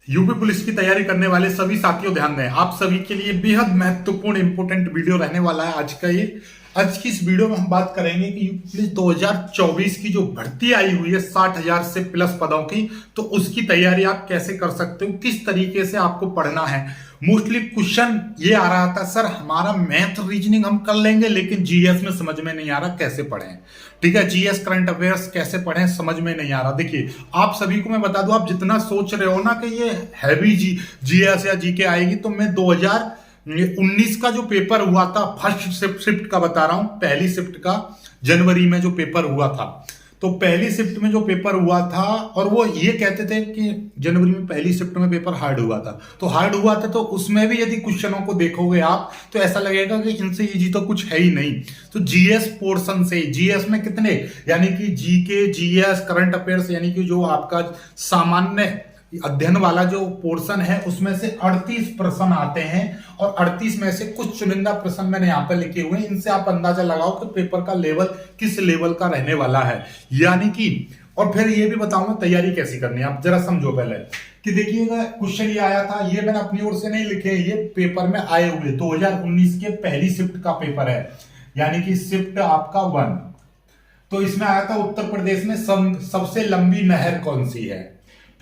UP police की तैयारी करने वाले सभी साथियों ध्यान दें, आप सभी के लिए बेहद महत्वपूर्ण इंपोर्टेंट वीडियो रहने वाला है आज का ये। आज की इस वीडियो में हम बात करेंगे कि यूपी पुलिस 2024 की जो भर्ती आई हुई है 60,000 से प्लस पदों की, तो उसकी तैयारी आप कैसे कर सकते हो, किस तरीके से आपको पढ़ना है। मोस्टली क्वेश्चन ये आ रहा था, सर हमारा मैथ रीजनिंग हम कर लेंगे लेकिन जीएस में समझ में नहीं आ रहा कैसे पढ़ें। ठीक है, जीएस करंट अफेयर्स कैसे पढ़ें समझ में नहीं आ रहा। देखिए आप सभी को मैं बता दूं, आप जितना सोच रहे हो ना कि ये हैवी जीएस या जीके आएगी, तो मैं 2019 का जो पेपर हुआ था फर्स्ट शिफ्ट का बता रहा हूं, पहली शिफ्ट का जनवरी में जो पेपर हुआ था, तो पहली शिफ्ट में जो पेपर हुआ था, और वो ये कहते थे कि जनवरी में पहली शिफ्ट में पेपर हार्ड हुआ था, तो हार्ड हुआ था, तो उसमें भी यदि क्वेश्चनों को देखोगे आप तो ऐसा लगेगा कि इनसे इजी तो कुछ है ही नहीं। तो जीएस पोर्शन से, जीएस में कितने, यानी कि जीके, जीएस, करंट अफेयर्स, यानी कि जो आपका सामान्य अध्ययन वाला जो पोर्शन है उसमें से 38 प्रश्न आते हैं, और 38 में से कुछ चुनिंदा प्रश्न मैंने यहां पर लिखे हुए हैं। इनसे आप अंदाजा लगाओ कि पेपर का लेवल किस लेवल का रहने वाला है, यानी कि। और फिर ये भी बताऊंगा तैयारी कैसी करनी है, आप जरा समझो पहले कि देखिएगा क्वेश्चन ये आया था, ये मैंने अपनी ओर से नहीं लिखे, ये पेपर में आए हुए 2019 के पहली शिफ्ट का पेपर है, यानी कि शिफ्ट आपका 1। तो इसमें आया था उत्तर प्रदेश में सबसे लंबी नहर कौन सी है।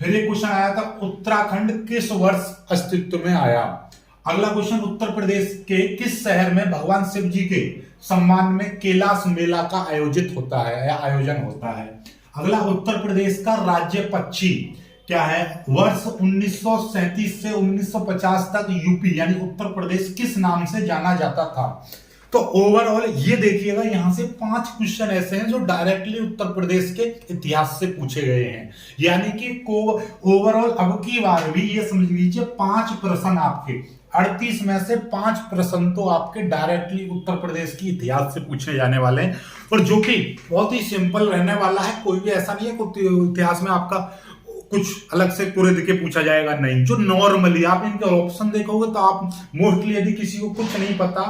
फिर एक क्वेश्चन आया था उत्तराखंड किस वर्ष अस्तित्व में आया। अगला क्वेश्चन उत्तर प्रदेश के किस शहर में भगवान शिव जी के सम्मान में कैलाश मेला का आयोजित होता है या आयोजन होता है। अगला उत्तर प्रदेश का राज्य पक्षी क्या है। वर्ष 1937 से 1950 तक यूपी यानी उत्तर प्रदेश किस नाम से जाना जाता था। तो ओवरऑल ये देखिएगा, यहां से 5 क्वेश्चन ऐसे हैं जो डायरेक्टली उत्तर प्रदेश के इतिहास से पूछे गए हैं, यानी कि ओवरऑल अब की बार भी ये समझ लीजिए 5 प्रश्न आपके 38 में से 5 प्रश्न तो आपके डायरेक्टली उत्तर प्रदेश की इतिहास से पूछे जाने वाले हैं, और जो कि बहुत ही सिंपल रहने वाला है। कोई भी ऐसा नहीं है कि इतिहास में आपका कुछ अलग से पूरे दिखे पूछा जाएगा, नहीं। जो नॉर्मली आप इनके ऑप्शन देखोगे तो आप मोस्टली यदि किसी को कुछ नहीं पता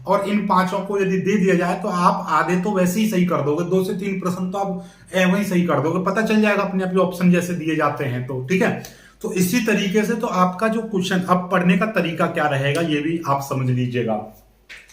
और इन 5 को यदि दे दिया जाए तो आप आधे तो वैसे ही सही कर दोगे, 2 से 3 प्रश्न तो आप वही सही कर दोगे, पता चल जाएगा अपने अपने ऑप्शन जैसे दिए जाते हैं। तो ठीक है, तो इसी तरीके से तो आपका जो क्वेश्चन अब पढ़ने का तरीका क्या रहेगा ये भी आप समझ लीजिएगा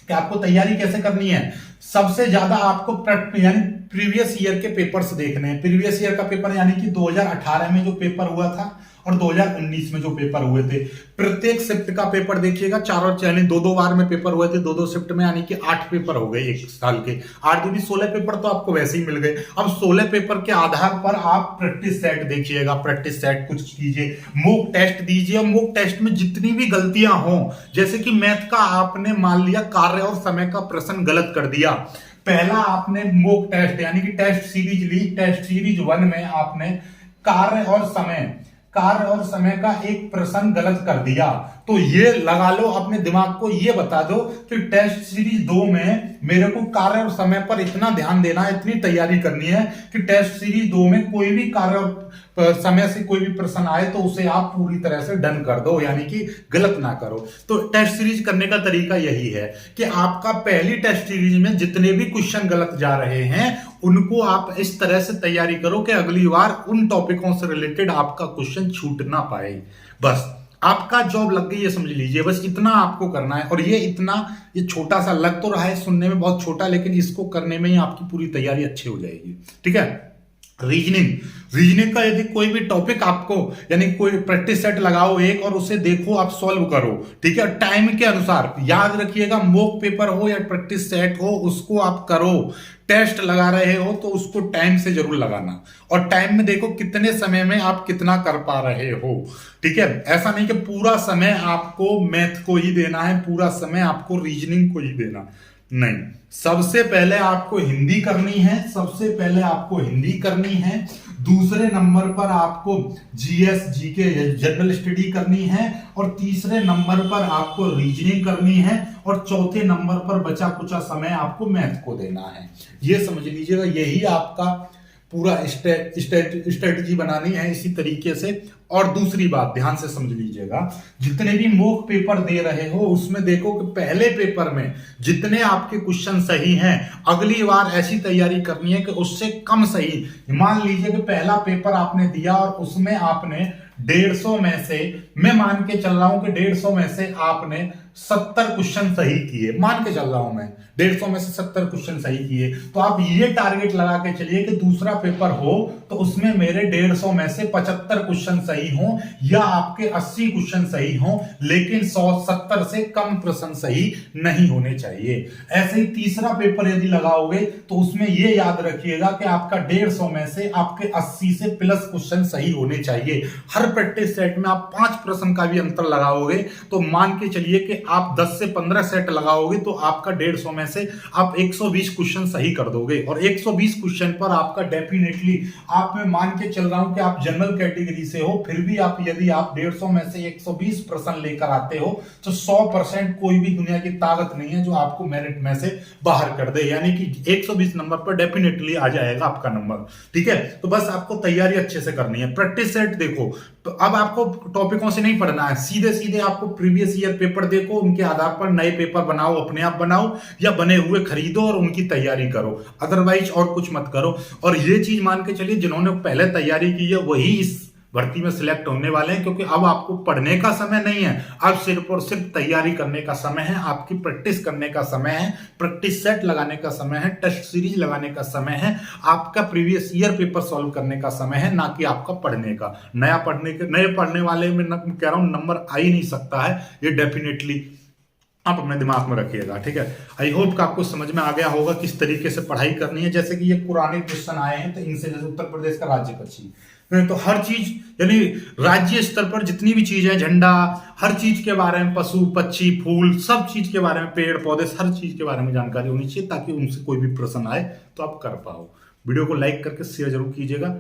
कि आपको तैयारी कैसे करनी है। सबसे ज्यादा आपको यानी प्रीवियस ईयर के पेपर्स देखने हैं। प्रीवियस ईयर का पेपर यानी कि 2018 में जो पेपर हुआ था और 2019 में जो पेपर हुए थे, प्रत्येक शिफ्ट का पेपर देखिएगा, चारों यानी 2-2 बार में पेपर हुए थे, 2-2 शिफ्ट में, यानी कि 8 पेपर हो गए एक साल के। 8 दूनी 16 पेपर तो आपको वैसे ही मिल गए। अब 16 पेपर के आधार पर आप प्रैक्टिस सेट देखिएगा, प्रैक्टिस सेट कुछ कीजिए, मॉक टेस्ट दीजिए, और मॉक टेस्ट में जितनी भी गलतियां हों, जैसे कि मैथ का आपने मान लिया कार्य और समय का प्रश्न गलत कर दिया, पहला आपने मॉक टेस्ट यानी कि टेस्ट सीरीज ली, टेस्ट सीरीज 1 में आपने कार्य और समय का एक प्रश्न गलत कर दिया, तो ये लगा लो अपने दिमाग को, ये बता दो कि टेस्ट सीरीज 2 में मेरे को कार्य और समय पर इतना ध्यान देना है, इतनी तैयारी करनी है कि टेस्ट सीरीज 2 में कोई भी कार्य और समय से कोई भी प्रश्न आए तो उसे आप पूरी तरह से डन कर दो, यानी कि गलत ना करो। तो टेस्ट सीरीज करने का तरीका यही है कि आपका पहली टेस्ट सीरीज में जितने भी क्वेश्चन गलत जा रहे हैं उनको आप इस तरह से तैयारी करो कि अगली बार उन टॉपिकों से रिलेटेड आपका क्वेश्चन छूट ना पाए। बस आपका जॉब लग गई, ये समझ लीजिए, बस इतना आपको करना है। और ये छोटा सा लग तो रहा है सुनने में बहुत छोटा, लेकिन इसको करने में ही आपकी पूरी तैयारी अच्छी हो जाएगी। ठीक है, रीजनिंग का यदि कोई भी टॉपिक आपको, यानी कोई प्रैक्टिस सेट लगाओ एक और उसे देखो, आप सॉल्व करो। ठीक है, टाइम के अनुसार याद रखिएगा, मॉक पेपर हो या प्रैक्टिस सेट हो उसको आप करो। टेस्ट लगा रहे हो तो उसको टाइम से जरूर लगाना, और टाइम में देखो कितने समय में आप कितना कर पा रहे हो। ठीक है, ऐसा नहीं कि पूरा समय आपको मैथ को ही देना है, पूरा समय आपको रीजनिंग को ही देना, नहीं। सबसे पहले आपको हिंदी करनी है, दूसरे नंबर पर आपको जीएस जीके जनरल स्टडी करनी है, और तीसरे नंबर पर आपको रीजनिंग करनी है, और चौथे नंबर पर बचा कुचा समय आपको मैथ को देना है। ये समझ लीजिएगा, यही आपका पूरा स्ट्रेटजी बनानी है इसी तरीके से। और दूसरी बात ध्यान से समझ लीजिएगा, जितने भी मॉक पेपर दे रहे हो उसमें देखो कि पहले पेपर में जितने आपके क्वेश्चन सही हैं, अगली बार ऐसी तैयारी करनी है कि उससे कम सही। मान लीजिए कि पहला पेपर आपने दिया और उसमें आपने 150 में से, मैं मान के चल रहा हूं कि 150 में से आपने 70 क्वेश्चन सही किए, मान के चल रहा हूं मैं 150 में से 70 क्वेश्चन सही किए, तो आप ये टारगेट लगा के चलिए कि दूसरा पेपर हो तो उसमें मेरे 150 में से 75 क्वेश्चन सही हो या आपके 80 क्वेश्चन सही हो, लेकिन 170 से कम प्रश्न सही नहीं होने चाहिए। ऐसे ही तीसरा पेपर यदि लगाओगे तो उसमें यह याद रखिएगा कि आपका 150 में से आपके 80 से प्लस क्वेश्चन सही होने चाहिए। हर प्रैक्टिस सेट में आप 5 प्रश्न का भी अंतर लगाओगे तो मान के चलिए कि आप 10 से 15 सेट लगाओगे तो आपका 150 में से आप 120 क्वेश्चन सही कर दोगे। और 120 क्वेश्चन पर आपका डेफिनेटली, आप मैं मान के चल रहा हूं कि आप जनरल कैटेगरी से हो, फिर भी आप यदि आप 150 में से 120 प्रश्न लेकर आते हो तो 100% कोई भी दुनिया की ताकत नहीं है जो आपको मेरिट में से बाहर कर दे, यानी कि 120 नंबर पर डेफिनेटली आ जाएगा आपका नंबर। ठीक है, तो बस आपको तैयारी अच्छे से करनी है। प्रैक्टिस सेट देखो, तो अब आपको टॉपिकों से नहीं पढ़ना है, सीधे सीधे आपको प्रीवियस ईयर पेपर देखो, उनके आधार पर नए पेपर बनाओ, अपने आप बनाओ या बने हुए खरीदो और उनकी तैयारी करो, अदरवाइज और कुछ मत करो। और ये चीज मान के चलिए जिन्होंने पहले तैयारी की है वही इस भर्ती में सिलेक्ट होने वाले हैं, क्योंकि अब आपको पढ़ने का समय नहीं है, अब सिर्फ और सिर्फ तैयारी करने का समय है, आपकी प्रैक्टिस करने का समय है, प्रैक्टिस सेट लगाने का समय है, टेस्ट सीरीज लगाने का समय है, आपका प्रीवियस ईयर पेपर सॉल्व करने का समय है, ना कि आपका पढ़ने का। नए पढ़ने वाले में कह रहा हूं नंबर आ ही नहीं सकता है, ये डेफिनेटली आप अपने दिमाग में रखिएगा। ठीक है, आई होप कि आपको समझ में आ गया होगा किस तरीके से पढ़ाई करनी है। जैसे कि ये पुराने क्वेश्चन आए हैं तो इनसे, जैसे उत्तर प्रदेश का राज्य पक्षी, तो हर चीज यानी राज्य स्तर पर जितनी भी चीज है, झंडा, हर चीज के बारे में, पशु पक्षी फूल, सब चीज के बारे में, पेड़ पौधे, हर चीज के बारे में जानकारी होनी चाहिए ताकि उनसे कोई भी प्रश्न आए तो आप कर पाओ। वीडियो को लाइक करके शेयर जरूर कीजिएगा।